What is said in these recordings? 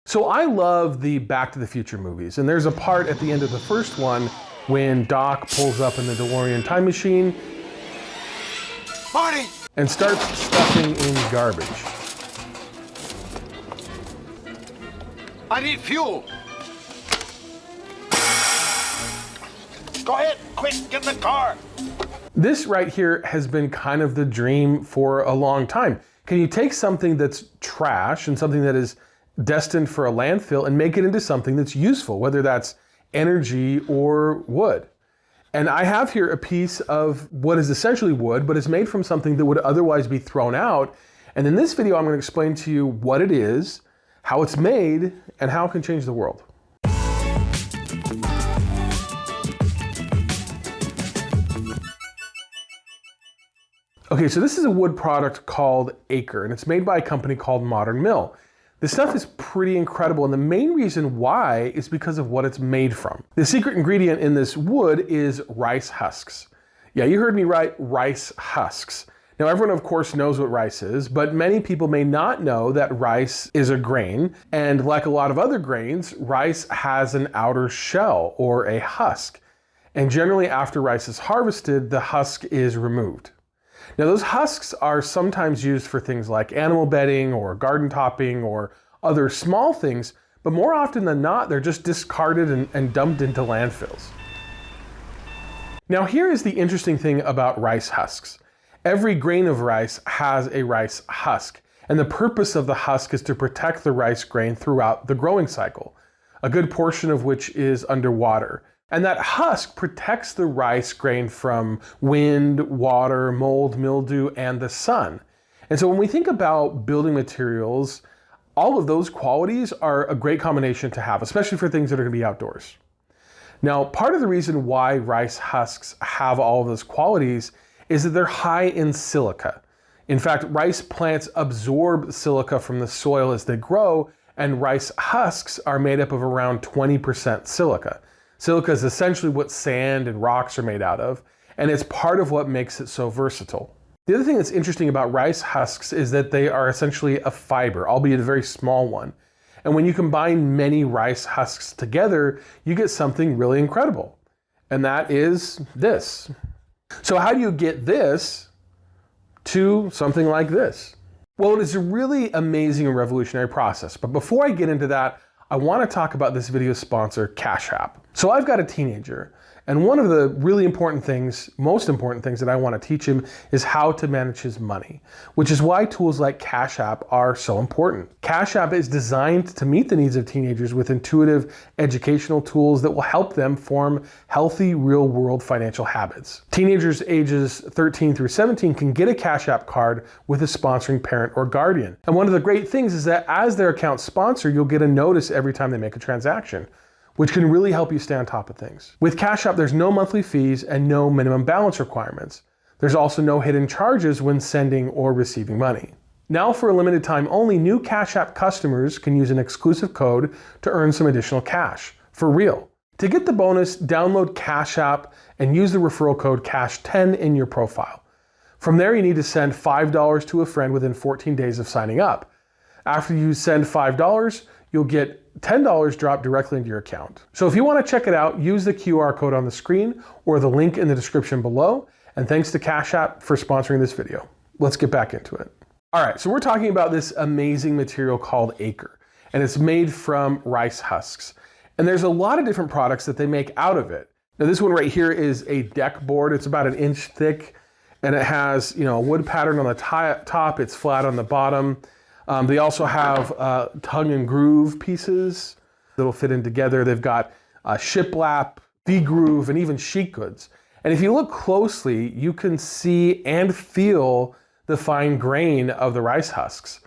So I love the Back to the Future movies, and there's a part at the end of the first one when Doc pulls up in the DeLorean time machine Marty! And starts stuffing in garbage. I need fuel. Go ahead, quick, get in the car. This right here has been kind of the dream for a long time. Can you take something that's trash and something that is destined for a landfill and make it into something that's useful, whether that's energy or wood? And I have here a piece of what is essentially wood, but it's made from something that would otherwise be thrown out. And in this video, I'm going to explain to you what it is, how it's made, and how it can change the world. Okay, so this is a wood product called Acre, and it's made by a company called Modern Mill. This stuff is pretty incredible, and the main reason why is because of what it's made from. The secret ingredient in this wood is rice husks. Yeah, you heard me right, rice husks. Now everyone of course knows what rice is, but many people may not know that rice is a grain, and like a lot of other grains, rice has an outer shell or a husk. And generally after rice is harvested, the husk is removed. Now those husks are sometimes used for things like animal bedding or garden topping or other small things, but more often than not, they're just discarded and dumped into landfills. Now here is the interesting thing about rice husks. Every grain of rice has a rice husk, and the purpose of the husk is to protect the rice grain throughout the growing cycle, a good portion of which is underwater. And that husk protects the rice grain from wind, water, mold, mildew, and the sun. And so when we think about building materials, all of those qualities are a great combination to have, especially for things that are going to be outdoors. Now, part of the reason why rice husks have all of those qualities is that they're high in silica. In fact, rice plants absorb silica from the soil as they grow, and rice husks are made up of around 20% silica. Silica is essentially what sand and rocks are made out of, and it's part of what makes it so versatile. The other thing that's interesting about rice husks is that they are essentially a fiber, albeit a very small one. And when you combine many rice husks together, you get something really incredible. And that is this. So how do you get this to something like this? Well, it is a really amazing and revolutionary process. But before I get into that, I want to talk about this video's sponsor, Cash App. So I've got a teenager, and one of the really important things, most important things that I want to teach him is how to manage his money, which is why tools like Cash App are so important. Cash App is designed to meet the needs of teenagers with intuitive educational tools that will help them form healthy, real-world financial habits. Teenagers ages 13 through 17 can get a Cash App card with a sponsoring parent or guardian. And one of the great things is that as their account sponsor, you'll get a notice every time they make a transaction, which can really help you stay on top of things. With Cash App, there's no monthly fees and no minimum balance requirements. There's also no hidden charges when sending or receiving money. Now for a limited time only, new Cash App customers can use an exclusive code to earn some additional cash, for real. To get the bonus, download Cash App and use the referral code CASH10 in your profile. From there, you need to send $5 to a friend within 14 days of signing up. After you send $5, you'll get $10 dropped directly into your account. So if you want to check it out, use the QR code on the screen or the link in the description below. And thanks to Cash App for sponsoring this video. Let's get back into it. All right, so we're talking about this amazing material called Acre, and it's made from rice husks. And there's a lot of different products that they make out of it. Now this one right here is a deck board. It's about 1 inch thick, and it has, a wood pattern on the top. It's flat on the bottom. They also have tongue and groove pieces that'll fit in together. They've got shiplap, V-groove, and even sheet goods. And if you look closely, you can see and feel the fine grain of the rice husks.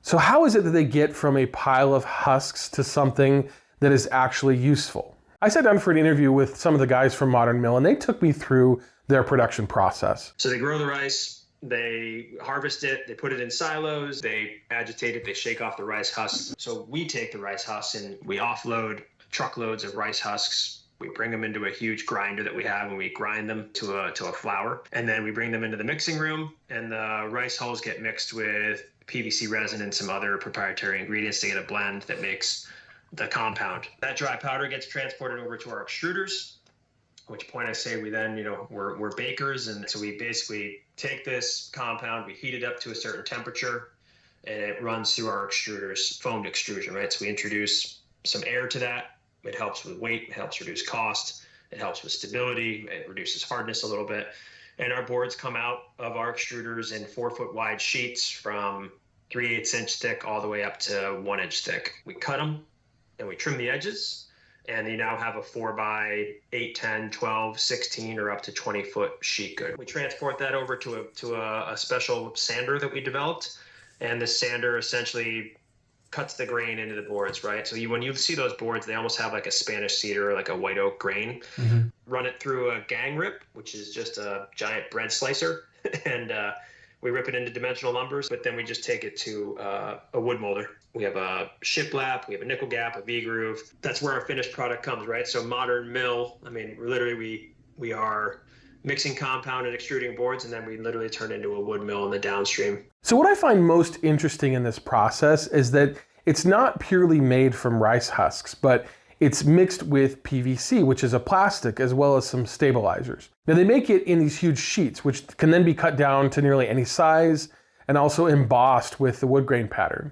So how is it that they get from a pile of husks to something that is actually useful? I sat down for an interview with some of the guys from Modern Mill, and they took me through their production process. So they grow the rice. They harvest it, they put it in silos, they agitate it, they shake off the rice husks. So we take the rice husks and we offload truckloads of rice husks. We bring them into a huge grinder that we have and we grind them to a flour. And then we bring them into the mixing room and the rice hulls get mixed with PVC resin and some other proprietary ingredients to get a blend that makes the compound. That dry powder gets transported over to our extruders, at which point I say we then, we're bakers. And so we basically take this compound, we heat it up to a certain temperature, and it runs through our extruders, foamed extrusion, right? So we introduce some air to that. It helps with weight, it helps reduce cost, it helps with stability, it reduces hardness a little bit. And our boards come out of our extruders in 4-foot wide sheets from 3/8 inch thick all the way up to 1 inch thick. We cut them and we trim the edges, and you now have a 4x8, 10, 12, 16, or up to 20-foot sheet good. We transport that over to a special sander that we developed, and the sander essentially cuts the grain into the boards, right? So when you see those boards, they almost have like a Spanish cedar or like a white oak grain. Mm-hmm. Run it through a gang rip, which is just a giant bread slicer, and we rip it into dimensional numbers, but then we just take it to a wood molder. We have a shiplap, we have a nickel gap, a V-groove. That's where our finished product comes, right? So modern mill, I mean, literally we are mixing compound and extruding boards, and then we literally turn into a wood mill in the downstream. So what I find most interesting in this process is that it's not purely made from rice husks, but it's mixed with PVC, which is a plastic, as well as some stabilizers. Now they make it in these huge sheets, which can then be cut down to nearly any size and also embossed with the wood grain pattern.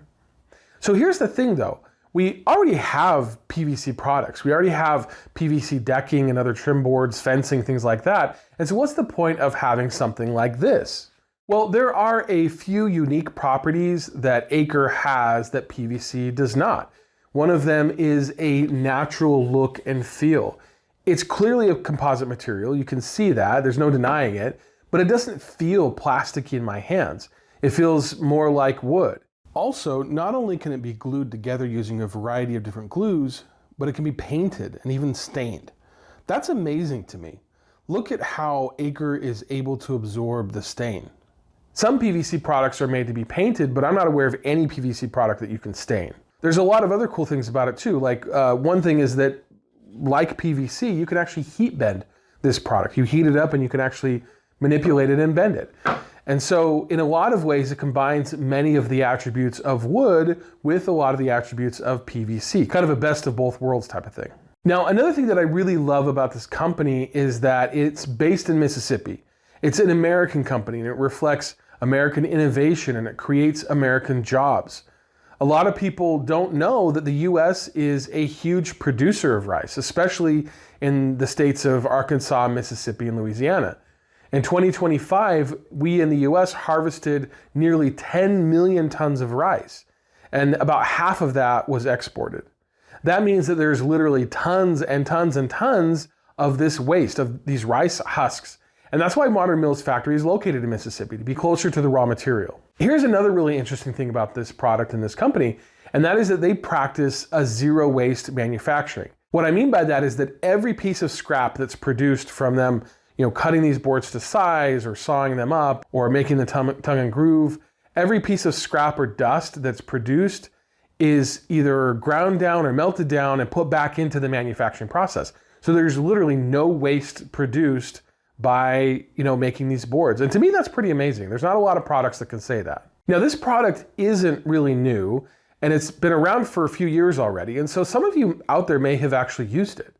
So here's the thing though, we already have PVC products. We already have PVC decking and other trim boards, fencing, things like that. And so what's the point of having something like this? Well, there are a few unique properties that Acre has that PVC does not. One of them is a natural look and feel. It's clearly a composite material. You can see that. There's no denying it. But it doesn't feel plasticky in my hands. It feels more like wood. Also, not only can it be glued together using a variety of different glues, but it can be painted and even stained. That's amazing to me. Look at how Acre is able to absorb the stain. Some PVC products are made to be painted, but I'm not aware of any PVC product that you can stain. There's a lot of other cool things about it too. Like one thing is that, like PVC, you can actually heat bend this product. You heat it up and you can actually manipulate it and bend it. And so in a lot of ways, it combines many of the attributes of wood with a lot of the attributes of PVC, kind of a best of both worlds type of thing. Now, another thing that I really love about this company is that it's based in Mississippi. It's an American company and it reflects American innovation and it creates American jobs. A lot of people don't know that the US is a huge producer of rice, especially in the states of Arkansas, Mississippi, and Louisiana. In 2025, we in the US harvested nearly 10 million tons of rice, and about half of that was exported. That means that there's literally tons and tons and tons of this waste, of these rice husks. And that's why Modern Mill's factory is located in Mississippi, to be closer to the raw material. Here's another really interesting thing about this product and this company, and that is that they practice a zero waste manufacturing. What I mean by that is that every piece of scrap that's produced from them, cutting these boards to size or sawing them up or making the tongue and groove, every piece of scrap or dust that's produced is either ground down or melted down and put back into the manufacturing process. So there's literally no waste produced by making these boards. And to me, that's pretty amazing. There's not a lot of products that can say that. Now, this product isn't really new, and it's been around for a few years already. And so some of you out there may have actually used it.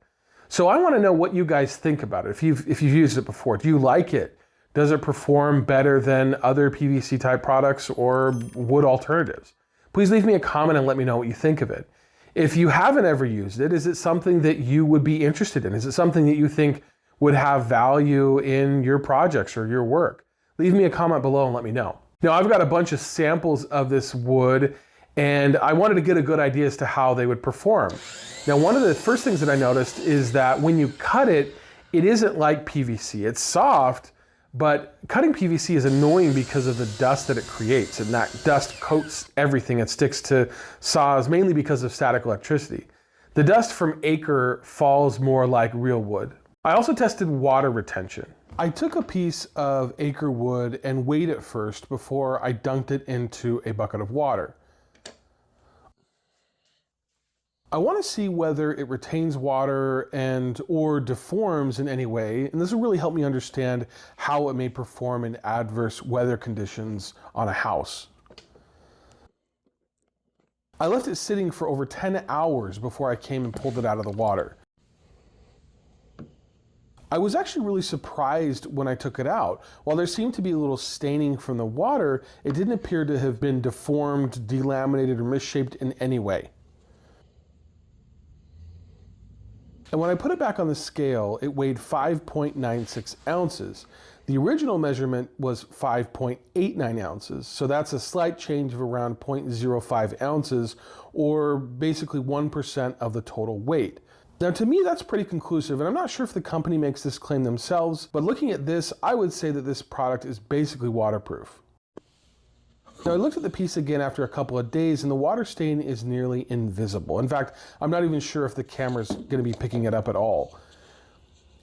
So I want to know what you guys think about it. If you've used it before, do you like it? Does it perform better than other PVC type products or wood alternatives? Please leave me a comment and let me know what you think of it. If you haven't ever used it, is it something that you would be interested in? Is it something that you think would have value in your projects or your work? Leave me a comment below and let me know. Now, I've got a bunch of samples of this wood, and I wanted to get a good idea as to how they would perform. Now, one of the first things that I noticed is that when you cut it, it isn't like PVC. It's soft, but cutting PVC is annoying because of the dust that it creates, and that dust coats everything. It sticks to saws, mainly because of static electricity. The dust from Acre falls more like real wood. I also tested water retention. I took a piece of Acre wood and weighed it first before I dunked it into a bucket of water. I want to see whether it retains water or deforms in any way, and this will really help me understand how it may perform in adverse weather conditions on a house. I left it sitting for over 10 hours before I came and pulled it out of the water. I was actually really surprised when I took it out. While there seemed to be a little staining from the water, it didn't appear to have been deformed, delaminated, or misshaped in any way. And when I put it back on the scale, it weighed 5.96 ounces. The original measurement was 5.89 ounces, so that's a slight change of around 0.05 ounces, or basically 1% of the total weight. Now, to me, that's pretty conclusive, and I'm not sure if the company makes this claim themselves, but looking at this, I would say that this product is basically waterproof. Now, I looked at the piece again after a couple of days, and the water stain is nearly invisible. In fact, I'm not even sure if the camera's going to be picking it up at all.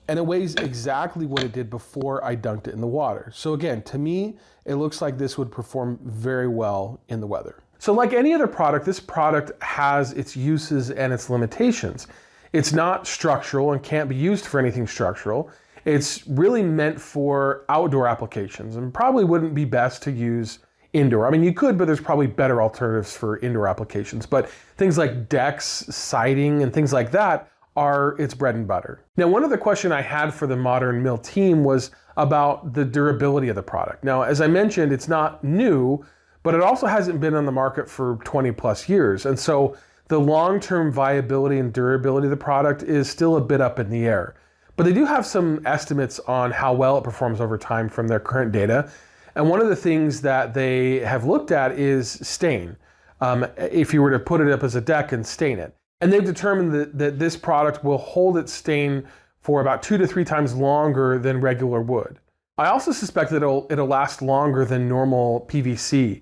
And it weighs exactly what it did before I dunked it in the water. So again, to me, it looks like this would perform very well in the weather. So like any other product, this product has its uses and its limitations. It's not structural and can't be used for anything structural. It's really meant for outdoor applications and probably wouldn't be best to use indoor. I mean, you could, but there's probably better alternatives for indoor applications. But things like decks, siding, and things like that are its bread and butter. Now, one other question I had for the Modern Mill team was about the durability of the product. Now, as I mentioned, it's not new, but it also hasn't been on the market for 20 plus years. And so the long-term viability and durability of the product is still a bit up in the air. But they do have some estimates on how well it performs over time from their current data. And one of the things that they have looked at is stain. If you were to put it up as a deck and stain it. And they've determined that this product will hold its stain for about 2 to 3 times longer than regular wood. I also suspect that it'll last longer than normal PVC.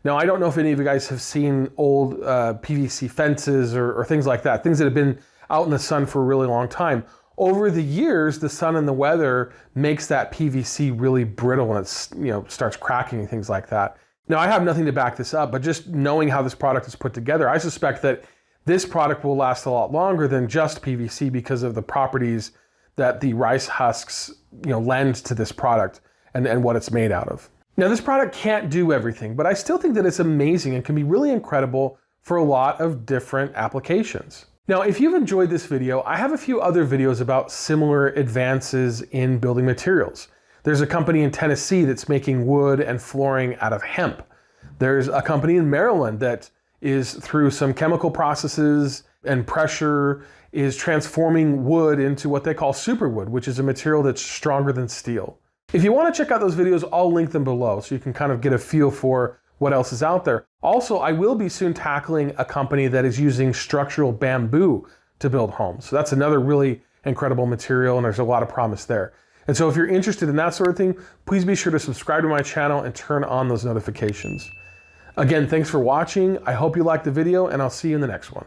Now, I don't know if any of you guys have seen old PVC fences or things like that, things that have been out in the sun for a really long time. Over the years, the sun and the weather makes that PVC really brittle, and it starts cracking and things like that. Now, I have nothing to back this up, but just knowing how this product is put together, I suspect that this product will last a lot longer than just PVC because of the properties that the rice husks lend to this product and what it's made out of. Now, this product can't do everything, but I still think that it's amazing and can be really incredible for a lot of different applications. Now, if you've enjoyed this video, I have a few other videos about similar advances in building materials. There's a company in Tennessee that's making wood and flooring out of hemp. There's a company in Maryland that is, through some chemical processes and pressure, is transforming wood into what they call superwood, which is a material that's stronger than steel. If you want to check out those videos, I'll link them below so you can kind of get a feel for what else is out there. Also, I will be soon tackling a company that is using structural bamboo to build homes. So that's another really incredible material, and there's a lot of promise there. And so if you're interested in that sort of thing, please be sure to subscribe to my channel and turn on those notifications. Again, thanks for watching. I hope you liked the video, and I'll see you in the next one.